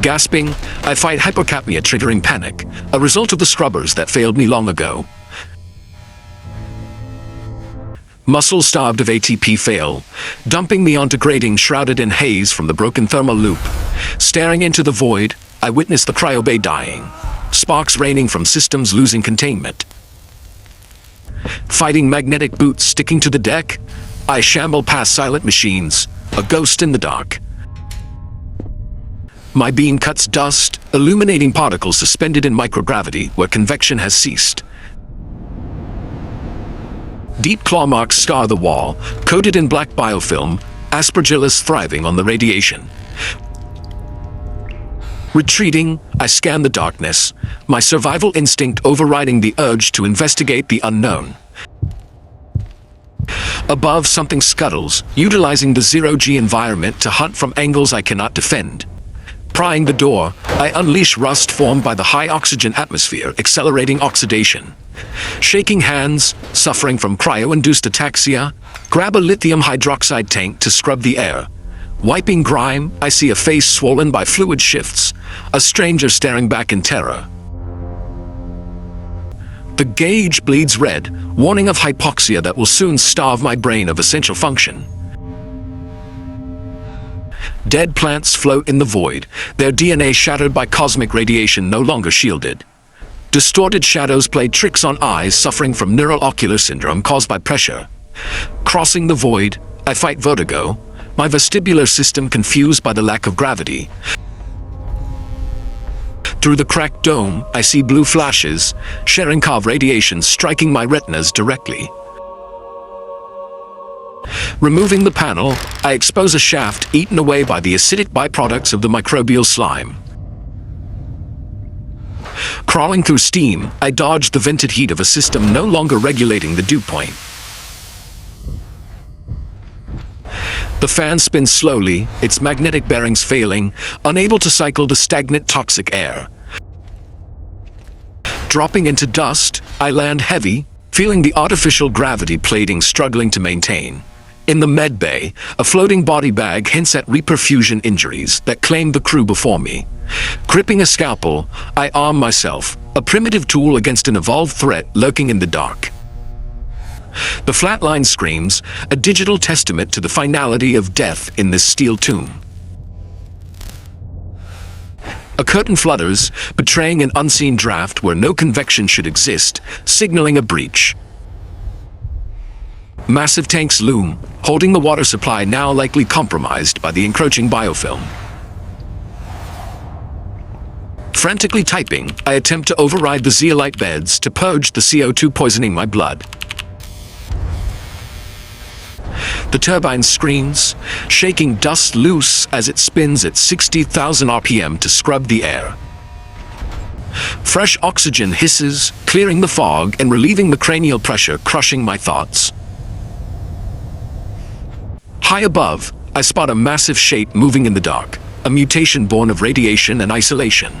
Gasping, I fight hypocapnia triggering panic, a result of the scrubbers that failed me long ago. Muscles starved of ATP fail, dumping me onto grating shrouded in haze from the broken thermal loop. Staring into the void, I witness the cryobay dying, sparks raining from systems losing containment. Fighting magnetic boots sticking to the deck, I shamble past silent machines, a ghost in the dark. My beam cuts dust, illuminating particles suspended in microgravity where convection has ceased. Deep claw marks scar the wall, coated in black biofilm, aspergillus thriving on the radiation. Retreating, I scan the darkness, my survival instinct overriding the urge to investigate the unknown. Above, something scuttles, utilizing the zero-G environment to hunt from angles I cannot defend. Prying the door, I unleash rust formed by the high oxygen atmosphere accelerating oxidation. Shaking hands, suffering from cryo-induced ataxia, grab a lithium hydroxide tank to scrub the air. Wiping grime, I see a face swollen by fluid shifts, a stranger staring back in terror. The gauge bleeds red, warning of hypoxia that will soon starve my brain of essential function. Dead plants float in the void, their DNA shattered by cosmic radiation no longer shielded. Distorted shadows play tricks on eyes suffering from neural-ocular syndrome caused by pressure. Crossing the void, I fight vertigo, my vestibular system confused by the lack of gravity. Through the cracked dome, I see blue flashes, Cherenkov radiation striking my retinas directly. Removing the panel, I expose a shaft eaten away by the acidic byproducts of the microbial slime. Crawling through steam, I dodge the vented heat of a system no longer regulating the dew point. The fan spins slowly, its magnetic bearings failing, unable to cycle the stagnant toxic air. Dropping into dust, I land heavy, feeling the artificial gravity plating struggling to maintain. In the med bay, a floating body bag hints at reperfusion injuries that claimed the crew before me. Gripping a scalpel, I arm myself, a primitive tool against an evolved threat lurking in the dark. The flatline screams, a digital testament to the finality of death in this steel tomb. A curtain flutters, betraying an unseen draft where no convection should exist, signaling a breach. Massive tanks loom, holding the water supply now likely compromised by the encroaching biofilm. Frantically typing, I attempt to override the zeolite beds to purge the CO2 poisoning my blood. The turbine screams, shaking dust loose as it spins at 60,000 RPM to scrub the air. Fresh oxygen hisses, clearing the fog and relieving the cranial pressure crushing my thoughts. High above, I spot a massive shape moving in the dark, a mutation born of radiation and isolation.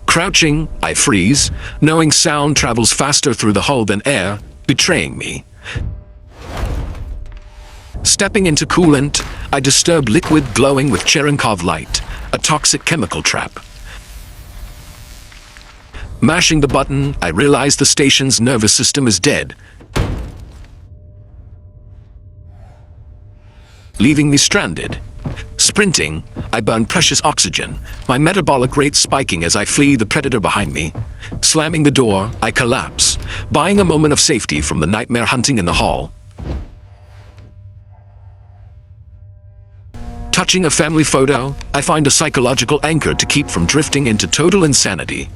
Crouching, I freeze, knowing sound travels faster through the hull than air, betraying me. Stepping into coolant, I disturb liquid glowing with Cherenkov light, a toxic chemical trap. Mashing the button, I realize the station's nervous system is dead, leaving me stranded. Sprinting, I burn precious oxygen, my metabolic rate spiking as I flee the predator behind me. Slamming the door, I collapse, buying a moment of safety from the nightmare hunting in the hall. Touching a family photo, I find a psychological anchor to keep from drifting into total insanity.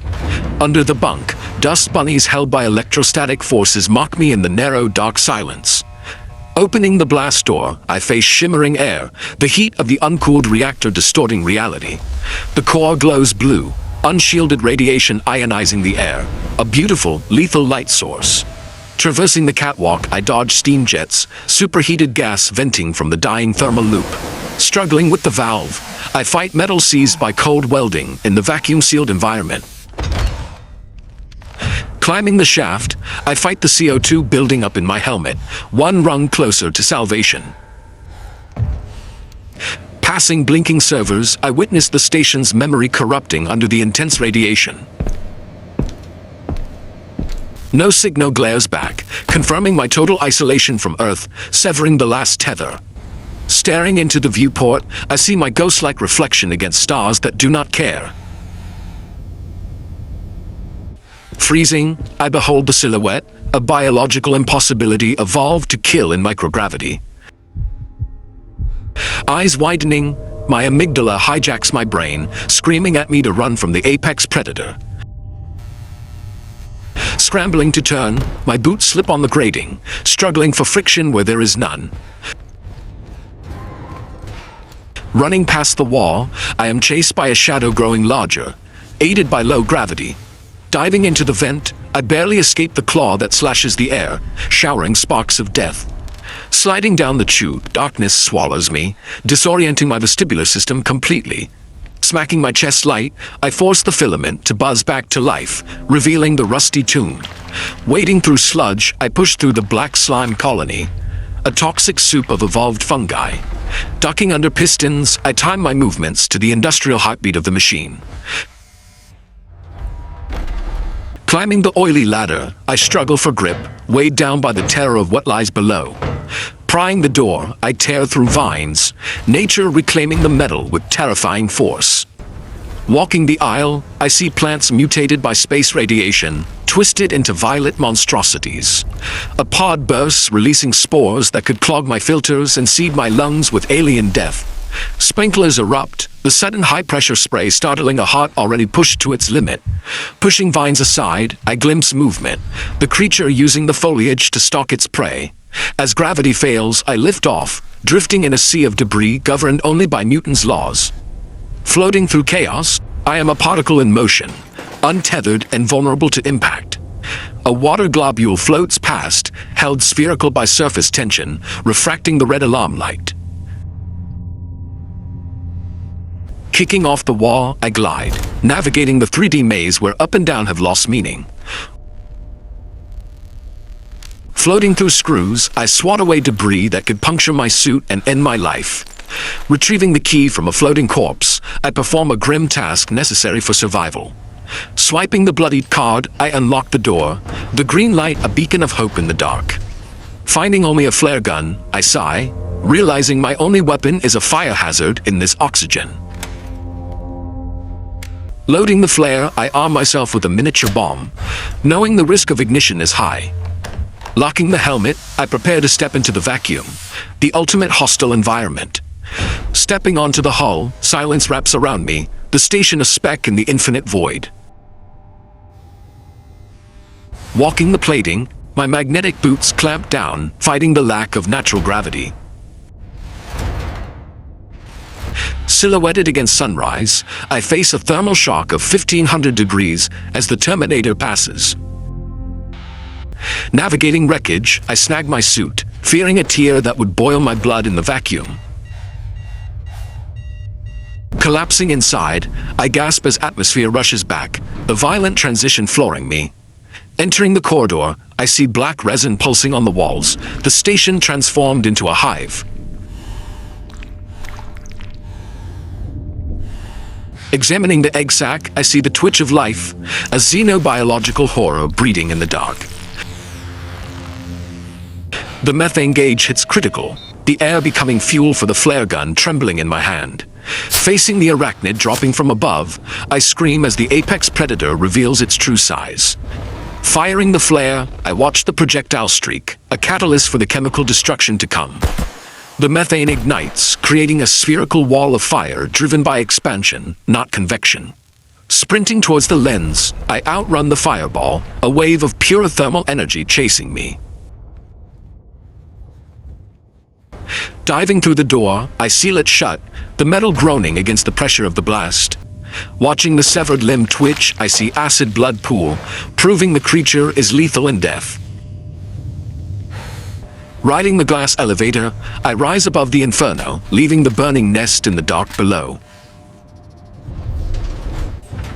Under the bunk, dust bunnies held by electrostatic forces mock me in the narrow, dark silence. Opening the blast door, I face shimmering air, the heat of the uncooled reactor distorting reality. The core glows blue, unshielded radiation ionizing the air, a beautiful, lethal light source. Traversing the catwalk, I dodge steam jets, superheated gas venting from the dying thermal loop. Struggling with the valve, I fight metal seized by cold welding in the vacuum-sealed environment. Climbing the shaft, I fight the CO2 building up in my helmet, one rung closer to salvation. Passing blinking servers, I witnessed the station's memory corrupting under the intense radiation. No signal glares back, confirming my total isolation from Earth, severing the last tether. Staring into the viewport, I see my ghost-like reflection against stars that do not care. Freezing, I behold the silhouette, a biological impossibility evolved to kill in microgravity. Eyes widening, my amygdala hijacks my brain, screaming at me to run from the apex predator. Scrambling to turn, my boots slip on the grating, struggling for friction where there is none. Running past the wall, I am chased by a shadow growing larger, aided by low gravity. Diving into the vent, I barely escape the claw that slashes the air, showering sparks of death. Sliding down the tube, darkness swallows me, disorienting my vestibular system completely. Smacking my chest light, I force the filament to buzz back to life, revealing the rusty tomb. Wading through sludge, I push through the black slime colony, a toxic soup of evolved fungi. Ducking under pistons, I time my movements to the industrial heartbeat of the machine. Climbing the oily ladder, I struggle for grip, weighed down by the terror of what lies below. Prying the door, I tear through vines, nature reclaiming the metal with terrifying force. Walking the aisle, I see plants mutated by space radiation, twisted into violet monstrosities. A pod bursts, releasing spores that could clog my filters and seed my lungs with alien death. Sprinklers erupt, the sudden high-pressure spray startling a heart already pushed to its limit. Pushing vines aside, I glimpse movement, the creature using the foliage to stalk its prey. As gravity fails, I lift off, drifting in a sea of debris governed only by Newton's laws. Floating through chaos, I am a particle in motion, untethered and vulnerable to impact. A water globule floats past, held spherical by surface tension, refracting the red alarm light. Kicking off the wall, I glide, navigating the 3D maze where up and down have lost meaning. Floating through screws, I swat away debris that could puncture my suit and end my life. Retrieving the key from a floating corpse, I perform a grim task necessary for survival. Swiping the bloodied card, I unlock the door, the green light a beacon of hope in the dark. Finding only a flare gun, I sigh, realizing my only weapon is a fire hazard in this oxygen. Loading the flare, I arm myself with a miniature bomb, knowing the risk of ignition is high. Locking the helmet, I prepare to step into the vacuum, the ultimate hostile environment. Stepping onto the hull, silence wraps around me, the station a speck in the infinite void. Walking the plating, my magnetic boots clamp down, fighting the lack of natural gravity. Silhouetted against sunrise, I face a thermal shock of 1500 degrees as the Terminator passes. Navigating wreckage, I snag my suit, fearing a tear that would boil my blood in the vacuum. Collapsing inside, I gasp as atmosphere rushes back, the violent transition flooring me. Entering the corridor, I see black resin pulsing on the walls, the station transformed into a hive. Examining the egg sac, I see the twitch of life, a xenobiological horror breeding in the dark. The methane gauge hits critical, the air becoming fuel for the flare gun trembling in my hand. Facing the arachnid dropping from above, I scream as the apex predator reveals its true size. Firing the flare, I watch the projectile streak, a catalyst for the chemical destruction to come. The methane ignites, creating a spherical wall of fire driven by expansion, not convection. Sprinting towards the lens, I outrun the fireball, a wave of pure thermal energy chasing me. Diving through the door, I seal it shut, the metal groaning against the pressure of the blast. Watching the severed limb twitch, I see acid blood pool, proving the creature is lethal in death. Riding the glass elevator, I rise above the inferno, leaving the burning nest in the dark below.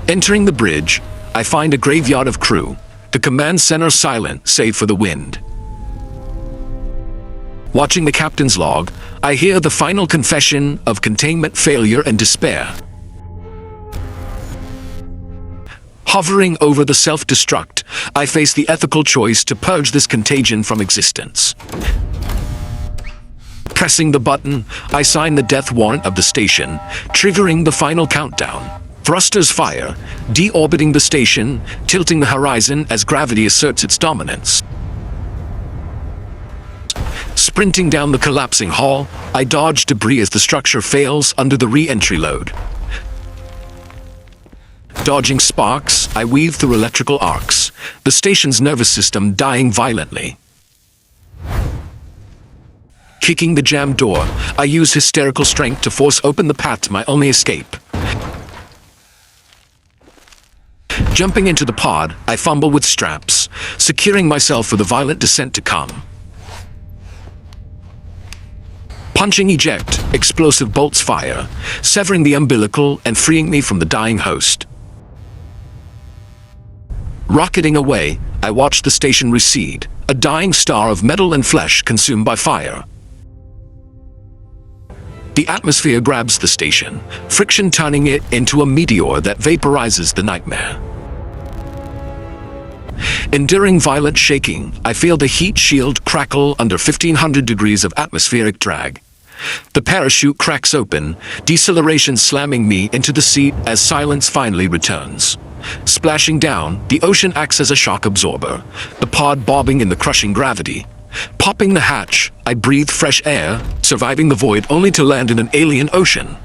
Entering the bridge, I find a graveyard of crew, the command center silent save for the wind. Watching the captain's log, I hear the final confession of containment failure and despair. Hovering over the self-destruct, I face the ethical choice to purge this contagion from existence. Pressing the button, I sign the death warrant of the station, triggering the final countdown. Thrusters fire, deorbiting the station, tilting the horizon as gravity asserts its dominance. Sprinting down the collapsing hall, I dodge debris as the structure fails under the re-entry load. Dodging sparks, I weave through electrical arcs, the station's nervous system dying violently. Kicking the jammed door, I use hysterical strength to force open the path to my only escape. Jumping into the pod, I fumble with straps, securing myself for the violent descent to come. Punching eject, explosive bolts fire, severing the umbilical and freeing me from the dying host. Rocketing away, I watch the station recede, a dying star of metal and flesh consumed by fire. The atmosphere grabs the station, friction turning it into a meteor that vaporizes the nightmare. Enduring violent shaking, I feel the heat shield crackle under 1500 degrees of atmospheric drag. The parachute cracks open, deceleration slamming me into the seat as silence finally returns. Splashing down, the ocean acts as a shock absorber, the pod bobbing in the crushing gravity. Popping the hatch, I breathe fresh air, surviving the void only to land in an alien ocean.